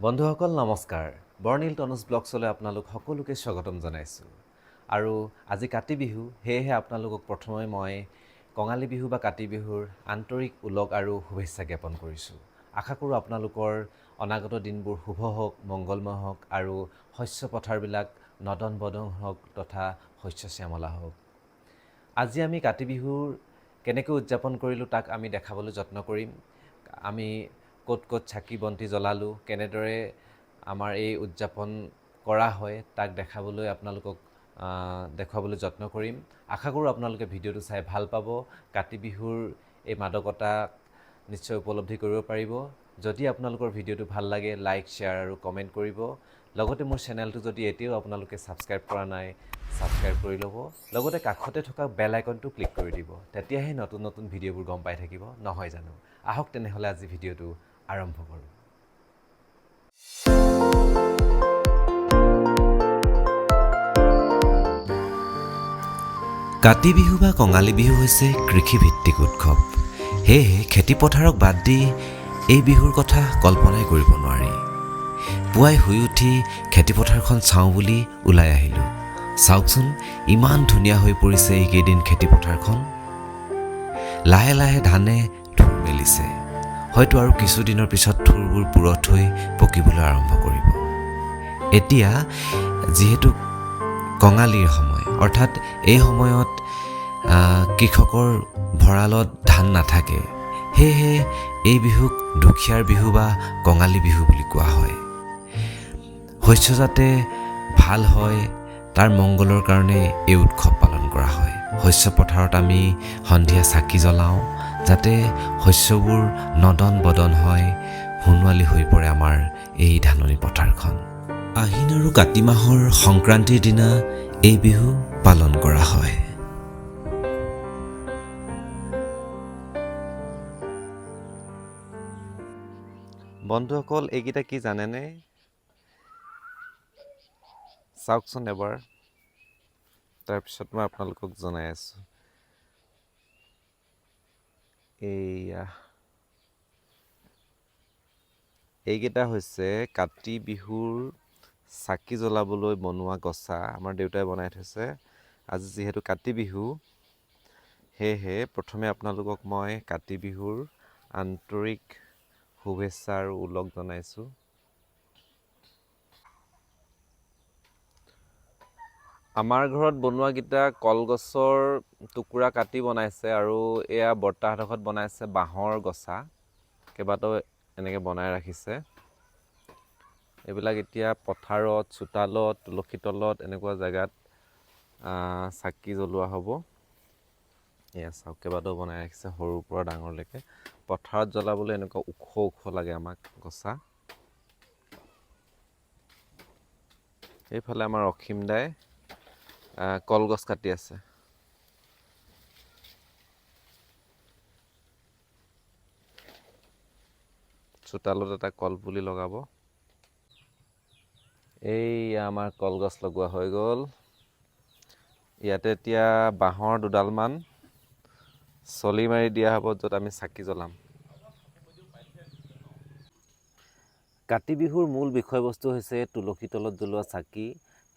বন্ধুসকল নমস্কাৰ। বৰ্ণিল তনুজ ব্লগছলৈ আপোনালোক সকলোকে স্বাগতম জনাইছোঁ। আৰু আজি কাতি বিহু, সেয়েহে আপোনালোকক প্ৰথমে মই কঙালী বিহু বা কাতি বিহুৰ আন্তৰিক ওলগ আৰু শুভেচ্ছা জ্ঞাপন কৰিছোঁ। আশা কৰোঁ আপোনালোকৰ অনাগত দিনবোৰ শুভ হওক, মংগলময় হওক আৰু শস্য পথাৰবিলাক নদন বদন হওক তথা শস্য শ্যামলা হওক। আজি আমি কাতি বিহুৰ কেনেকৈ উদযাপন কৰিলোঁ তাক আমি দেখাবলৈ যত্ন কৰিম। আমি ক'ত ক'ত চাকি বন্তি জ্বলালোঁ, কেনেদৰে আমাৰ এই উদযাপন কৰা হয় তাক দেখাবলৈ আপোনালোকক দেখুৱাবলৈ যত্ন কৰিম। আশা কৰোঁ আপোনালোকে ভিডিঅ'টো চাই ভাল পাব, কাতি বিহুৰ এই মাদকতা নিশ্চয় উপলব্ধি কৰিব পাৰিব। যদি আপোনালোকৰ ভিডিঅ'টো ভাল লাগে লাইক, শ্বেয়াৰ আৰু কমেণ্ট কৰিব। লগতে মোৰ চেনেলটো যদি এতিয়াও আপোনালোকে ছাবস্ক্ৰাইব কৰা নাই, ছাবস্ক্ৰাইব কৰি ল'ব। লগতে কাষতে থকা বেল আইকনটো ক্লিক কৰি দিব, তেতিয়াহে নতুন নতুন ভিডিঅ'বোৰ গম পাই থাকিব, নহয় জানো? আহক তেনেহ'লে আজি ভিডিঅ'টো আৰম্ভ কৰোঁ। কাতি বিহু বা কঙালী বিহু হৈছে কৃষিভিত্তিক উৎসৱ। সেয়েহে খেতিপথাৰক বাদ দি এই বিহুৰ কথা কল্পনাই কৰিব নোৱাৰি। পুৱাই শুই উঠি খেতিপথাৰখন চাওঁ বুলি ওলাই আহিলোঁ। চাওকচোন, ইমান ধুনীয়া হৈ পৰিছে এইকেইদিন খেতিপথাৰখন। লাহে লাহে ধানে ঠুৰ মেলিছে। হয়তো আৰু কিছুদিনৰ পিছত ঠুৰবোৰ পুৰঠ হৈ পকিবলৈ আৰম্ভ কৰিব। এতিয়া যিহেতু কঙালীৰ সময়, অৰ্থাৎ এই সময়ত কৃষকৰ ভঁৰালত ধান নাথাকে, সেয়েহে এই বিহুক দুখীয়াৰ বিহু বা কঙালী বিহু বুলি কোৱা হয়। শস্য যাতে ভাল হয় তাৰ মংগলৰ কাৰণে এই উৎসৱ পালন কৰা হয়। শস্য পথাৰত আমি সন্ধিয়া চাকি জ্বলাওঁ, যাতে শস্যবোৰ নদন বদন হয়, সোণোৱালী হৈ পৰে আমাৰ এই ধাননি পথাৰখন। আহিন আৰু কাতি মাহৰ সংক্ৰান্তিৰ দিনা এই বিহু পালন কৰা হয়। বন্ধুসকল, এইকেইটা কি জানেনে? চাওকচোন এবাৰ, তাৰপিছত মই আপোনালোকক জনাই আছোঁ। এইকেইটা হৈছে কাতি বিহুৰ চাকি জ্বলাবলৈ বনোৱা গছা। আমাৰ দেউতাই বনাই থৈছে। আজি যিহেতু কাতি বিহু, সেয়েহে প্ৰথমে আপোনালোকক মই কাতি বিহুৰ আন্তৰিক শুভেচ্ছা আৰু ওলগ জনাইছোঁ। আমাৰ ঘৰত বনোৱাকেইটা কলগছৰ টুকুৰা কাটি বনাইছে, আৰু এয়া বৰ্তাহঁতৰ ঘৰত বনাইছে বাঁহৰ গছা। কেইবাটাও এনেকৈ বনাই ৰাখিছে। এইবিলাক এতিয়া পথাৰত, চোতালত, তুলসী তলত এনেকুৱা জেগাত চাকি জ্বলোৱা হ'ব। এয়া চাওক, কেইবাটাও বনাই ৰাখিছে সৰুৰ পৰা ডাঙৰলৈকে। পথাৰত জ্বলাবলৈ এনেকুৱা ওখ ওখ লাগে আমাক গছা। এইফালে আমাৰ অসীম দাই কলগছ কাটি আছে। চোতালত এটা কলপুলি লগাব। এই আমাৰ কলগছ লগোৱা হৈ গ'ল। ইয়াতে এতিয়া বাঁহৰ দুডালমান চলি মাৰি দিয়া হ'ব, য'ত আমি চাকি জ্বলাম। কাতি বিহুৰ মূল বিষয়বস্তু হৈছে তুলসী তলত জ্বলোৱা চাকি।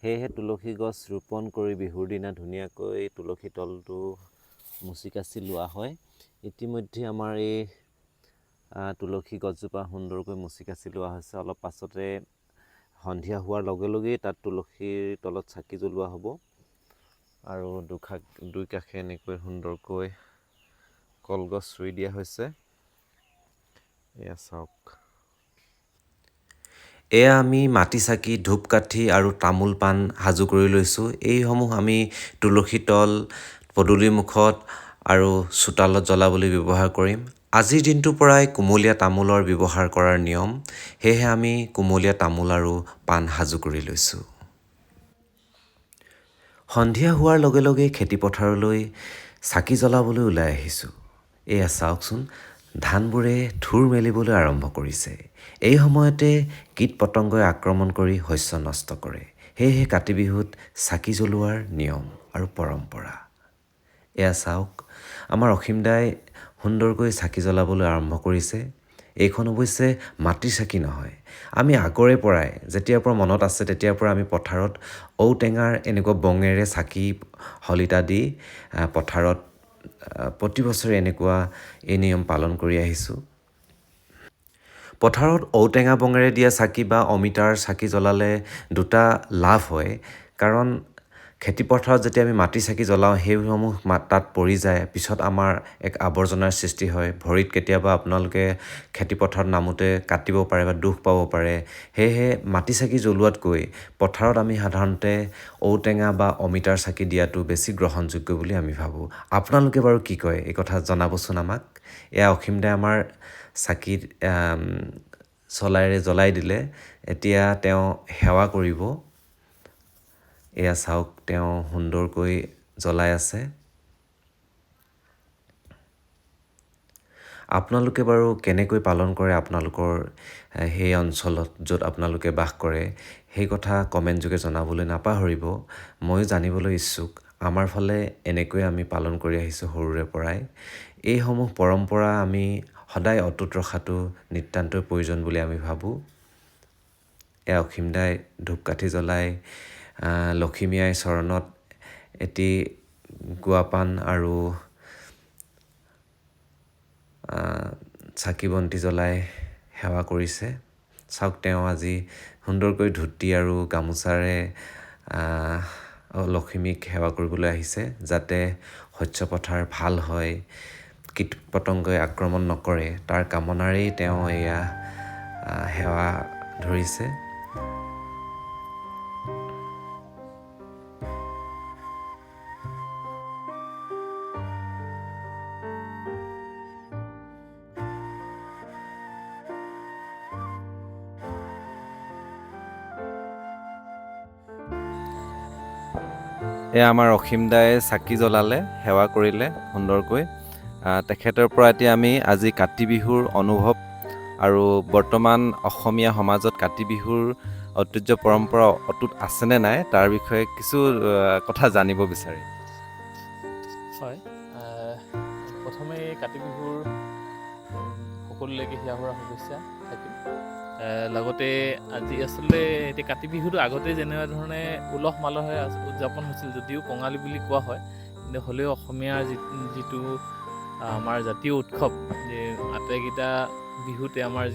সেয়েহে তুলসী গছ ৰোপণ কৰি বিহুৰ দিনা ধুনীয়াকৈ তুলসী তলটো মুচি কাচি লোৱা হয়। ইতিমধ্যে আমাৰ এই তুলসী গছজোপা সুন্দৰকৈ মুচি কাচি লোৱা হৈছে। অলপ পাছতে সন্ধিয়া হোৱাৰ লগে লগেই তাত তুলসীৰ তলত চাকি জ্বলোৱা হ'ব। আৰু দুই কাষে এনেকৈ সুন্দৰকৈ কলগছ ৰুই দিয়া হৈছে। এয়া চাওক, এয়া আমি মাটি চাকি, ধূপকাঠি আৰু তামোল পাণ সাজু কৰি লৈছোঁ। এইসমূহ আমি তুলসী তল, পদূলিৰ মুখত আৰু চোতালত জ্বলাবলৈ ব্যৱহাৰ কৰিম। আজিৰ দিনটোৰ পৰাই কুমলীয়া তামোলৰ ব্যৱহাৰ কৰাৰ নিয়ম, সেয়েহে আমি কুমলীয়া তামোল আৰু পাণ সাজু কৰি লৈছোঁ। সন্ধিয়া হোৱাৰ লগে লগে খেতিপথাৰলৈ চাকি জ্বলাবলৈ ওলাই আহিছোঁ। এয়া চাওকচোন, ধানবোৰে ঠুৰ মেলিবলৈ আৰম্ভ কৰিছে। এই সময়তে কীট পতংগই আক্ৰমণ কৰি শস্য নষ্ট কৰে। সেয়েহে কাতি বিহুত চাকি জ্বলোৱাৰ নিয়ম আৰু পৰম্পৰা। এয়া চাওক, আমাৰ অসীম দাই সুন্দৰকৈ চাকি জ্বলাবলৈ আৰম্ভ কৰিছে। এইখন অৱশ্যে মাটিৰ চাকি নহয়। আমি আগৰে পৰাই যেতিয়াৰ পৰা মনত আছে তেতিয়াৰ পৰা আমি পথাৰত ঔটেঙাৰ এনেকুৱা বঙেৰে চাকি শলিতা দি পথাৰত প্ৰতি বছৰে এনেকুৱা এই নিয়ম পালন কৰি আহিছোঁ। পথাৰত ঔটেঙা বঙেৰে দিয়া চাকি বা অমিতাৰ চাকি জ্বলালে দুটা লাভ হয়। কাৰণ খেতিপথাৰত যেতিয়া আমি মাটিৰ চাকি জ্বলাওঁ সেইসমূহ তাত পৰি যায়, পিছত আমাৰ এক আৱৰ্জনাৰ সৃষ্টি হয়। ভৰিত কেতিয়াবা আপোনালোকে খেতিপথাৰত নামোতে কাটিব পাৰে বা দুখ পাব পাৰে। সেয়েহে মাটি চাকি জ্বলোৱাতকৈ পথাৰত আমি সাধাৰণতে ঔটেঙা বা অমিতাৰ চাকি দিয়াটো বেছি গ্ৰহণযোগ্য বুলি আমি ভাবোঁ। আপোনালোকে বাৰু কি কয় এই কথা জনাবচোন আমাক। এয়া অসীমদাই আমাৰ চাকি চলাইৰে জ্বলাই দিলে। এতিয়া তেওঁ সেৱা কৰিব। এয়া চাওক তেওঁ সুন্দৰকৈ জ্বলাই আছে। আপোনালোকে বাৰু কেনেকৈ পালন কৰে আপোনালোকৰ সেই অঞ্চলত য'ত আপোনালোকে বাস কৰে, সেই কথা কমেণ্ট যোগে জনাবলৈ নাপাহৰিব। ময়ো জানিবলৈ ইচ্ছুক। আমাৰ ফালে এনেকৈ আমি পালন কৰি আহিছোঁ সৰুৰে পৰাই। এইসমূহ পৰম্পৰা আমি সদায় অটুট ৰখাটো নিতান্তই প্ৰয়োজন বুলি আমি ভাবোঁ। এয়া অসীমদাই ধূপকাঠি জ্বলাই লখিমী আইৰ চৰণত এটি গুৱাপান আৰু চাকি বন্তি জ্বলাই সেৱা কৰিছে। চাওক তেওঁ আজি সুন্দৰকৈ ধুতি আৰু গামোচাৰে লখিমীক সেৱা কৰিবলৈ আহিছে, যাতে শস্য পথাৰ ভাল হয়, কীট পতংগই আক্ৰমণ নকৰে, তাৰ কামনাৰেই তেওঁ এয়া সেৱা ধৰিছে। এয়া আমাৰ অসীমদাই চাকি জ্বলালে, সেৱা কৰিলে সুন্দৰকৈ। তেখেতৰ পৰা এতিয়া আমি আজি কাতি বিহুৰ অনুভৱ আৰু বৰ্তমান অসমীয়া সমাজত কাতি বিহুৰ ঐতিহ্য পৰম্পৰা অটুট আছেনে নাই তাৰ বিষয়ে কিছু কথা জানিব বিচাৰিম। হয়, প্ৰথমে কাতি বিহুৰ সকলোলৈকে হিয়া ভৰা শুভেচ্ছা থাকিল। লগতে আজি আচলতে এতিয়া কাতি বিহুটো আগতে যেনেকুৱা ধৰণে উলহ মালহে উদযাপন হৈছিল, যদিও কঙালী বুলি কোৱা হয়, কিন্তু হ'লেও অসমীয়াৰ যিটো আমাৰ জাতীয় উৎসৱ, যে আটাইকেইটা বিহুতে আমাৰ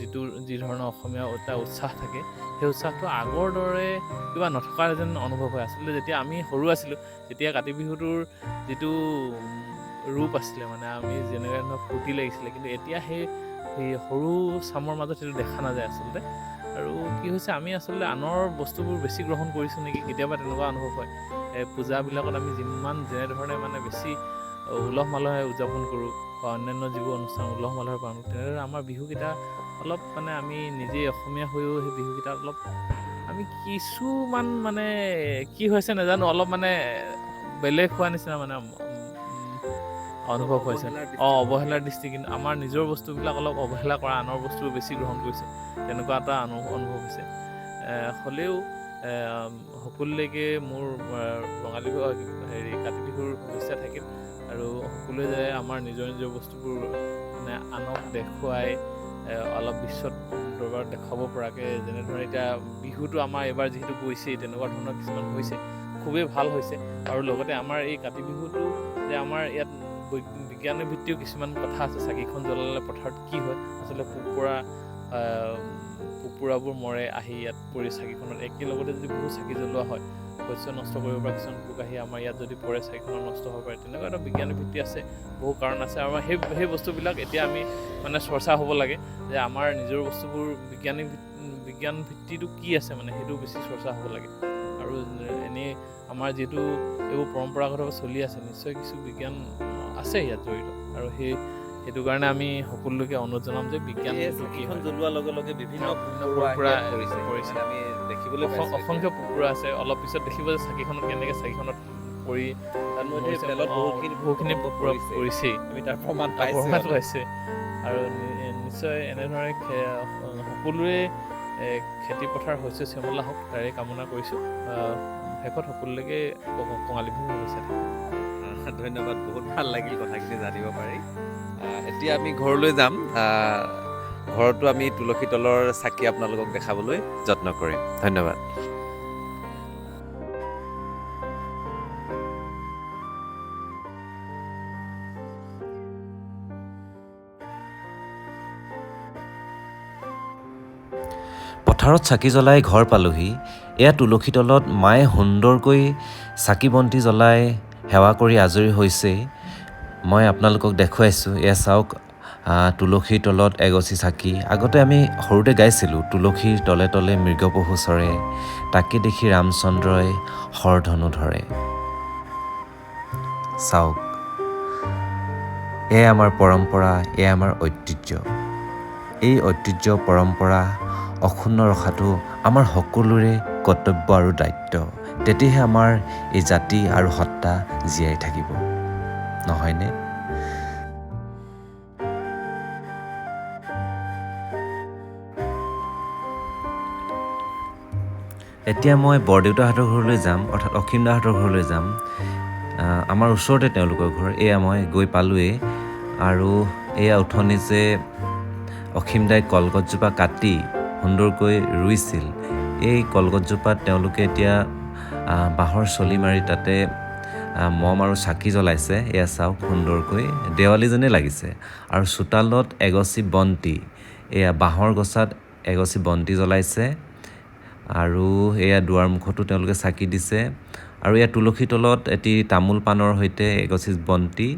যি ধৰণৰ অসমীয়া এটা উৎসাহ থাকে, সেই উৎসাহটো আগৰ দৰে কিবা নথকা যেন অনুভৱ হয়। আচলতে যেতিয়া আমি সৰু আছিলোঁ তেতিয়া কাতি বিহুটোৰ যিটো ৰূপ আছিলে, মানে আমি যেনেকৈ ধৰণৰ ফূৰ্তি লাগিছিলে, কিন্তু এতিয়া সেই সৰু চামৰ মাজত সেইটো দেখা নাযায় আচলতে। আৰু কি হৈছে, আমি আচলতে আনৰ বস্তুবোৰ বেছি গ্ৰহণ কৰিছোঁ নেকি, কেতিয়াবা তেনেকুৱা অনুভৱ হয়। পূজাবিলাকত আমি যেনেধৰণে মানে বেছি উলহ মালহে উদযাপন কৰোঁ বা অন্যান্য যিবোৰ অনুষ্ঠান উলহ মালহে পালন কৰোঁ, তেনেদৰে আমাৰ বিহুকেইটা অলপ মানে আমি নিজেই অসমীয়া হৈও সেই বিহুকেইটা অলপ আমি কিছুমান মানে কি হৈছে নাজানো, অলপ মানে বেলেগ হোৱা নিচিনা মানে অনুভৱ হৈছে। অৱহেলাৰ দৃষ্টি, কিন্তু আমাৰ নিজৰ বস্তুবিলাক অলপ অৱহেলা কৰা, আনৰ বস্তু বেছি গ্ৰহণ কৰিছে, তেনেকুৱা এটা অনুভৱ হৈছে। হ'লেও সকলোলৈকে মোৰ ৰঙালী কাতি বিহুৰ শুভেচ্ছা থাকিল। আৰু সকলোৱে যে আমাৰ নিজৰ নিজৰ বস্তুবোৰ মানে আনক দেখুৱাই অলপ বিশ্বত দৰবাৰত দেখুৱাব পৰাকৈ, যেনেধৰণে এতিয়া বিহুটো আমাৰ এইবাৰ যিহেতু গৈছেই, তেনেকুৱা ধৰণৰ কিছুমান হৈছে, খুবেই ভাল হৈছে। আৰু লগতে আমাৰ এই কাতি বিহুটো যে আমাৰ ইয়াত বিজ্ঞানৰ ভিত্তিও কিছুমান কথা আছে। চাকিখন জ্বলালে পথাৰত কি হয়, আচলতে পোক-পৰুৱাবোৰ মৰে আহি ইয়াত পৰি চাকিখনত। একেলগতে যদি বহুত চাকি জ্বলোৱা হয়, শস্য নষ্ট কৰিব পৰা কিছুমান পোক আহি আমাৰ ইয়াত যদি পৰে, চাকিখনত নষ্ট হ'ব পাৰে, তেনেকুৱা এটা বিজ্ঞানৰ ভিত্তি আছে, বহু কাৰণ আছে। আৰু সেই বস্তুবিলাক এতিয়া আমি মানে চৰ্চা হ'ব লাগে, যে আমাৰ নিজৰ বস্তুবোৰ বিজ্ঞান ভিত্তিটো কি আছে, মানে সেইটো বেছি চৰ্চা হ'ব লাগে। আৰু এনেই আমাৰ যিহেতু এইবোৰ পৰম্পৰাগতভাৱে চলি আছে, নিশ্চয় কিছু বিজ্ঞান আছে ইয়াত জড়িত। আৰু সেইটো কাৰণে আমি সকলোকে অনুৰোধ জনাম যে বিজ্ঞান জ্বলোৱাৰ লগে লগে বিভিন্ন পৰম্পৰা কৰিছে, আমি দেখিবলৈ অসংখ্য পোক-পৰুৱা আছে। অলপ পিছত দেখিব যে চাকিখনত পৰি বহুখিনি পোক-পৰুৱা পৰিছেই, আমি তাৰ প্ৰমাণ পাইছে। আৰু নিশ্চয় এনেধৰণে সকলোৰে খেতি পথাৰ শস্য শ্যামলা হওক, তাৰে কামনা কৰিছোঁ। শেষত সকলোলৈকে কঙালী বিহুৰ শুভেচ্ছা থাকিল। ধন্যবাদ, বহুত ভাল লাগিল কথাখিনি জানিব পাৰি। এতিয়া আমি ঘৰলৈ যাম। ঘৰতো আমি তুলসী তলৰ চাকি আপোনালোকক দেখাবলৈ যত্ন কৰিম। ধন্যবাদ। পথাৰত চাকি জ্বলাই ঘৰ পালোহি। এয়া তুলসী তলত মায়ে সুন্দৰকৈ চাকি বন্তি জ্বলাই সেৱা কৰি আজৰি হৈছে। মই আপোনালোকক দেখুৱাইছোঁ। এয়া চাওক, তুলসীৰ তলত এগছি চাকি। আগতে আমি সৰুতে গাইছিলোঁ, তুলসীৰ তলে তলে মৃগপহু চৰে, তাকে দেখি ৰামচন্দ্ৰই শৰধনু ধৰে। চাওক, এয়া আমাৰ পৰম্পৰা, এয়া আমাৰ ঐতিহ্য। এই ঐতিহ্য পৰম্পৰা অক্ষুণ্ণ ৰখাটো আমাৰ সকলোৰে কৰ্তব্য আৰু দায়িত্ব। তেতিয়াহে আমাৰ এই জাতি আৰু সত্তা জীয়াই থাকিব, নহয়নে? এতিয়া মই বৰদেউতাহঁতৰ ঘৰলৈ যাম, অৰ্থাৎ অসীম দাহঁতৰ ঘৰলৈ যাম। আমাৰ ওচৰতে তেওঁলোকৰ ঘৰ। এয়া মই গৈ পালোৱেই। আৰু এয়া উঠনি যে অসীম দাই কলগছজোপা কাটি সুন্দৰকৈ ৰুইছিল, এই কলগছজোপাত তেওঁলোকে এতিয়া বাঁহৰ চলি মাৰি তাতে মম আৰু চাকি জ্বলাইছে। এয়া চাওক, সুন্দৰকৈ দেৱালী যেনে লাগিছে। আৰু চোতালত এগছি বন্তি, এয়া বাঁহৰ গছাত এগছি বন্তি জ্বলাইছে। আৰু এয়া দুৱাৰ মুখতো তেওঁলোকে চাকি দিছে। আৰু এয়া তুলসী তলত এটি তামোল পাণৰ সৈতে এগছি বন্তি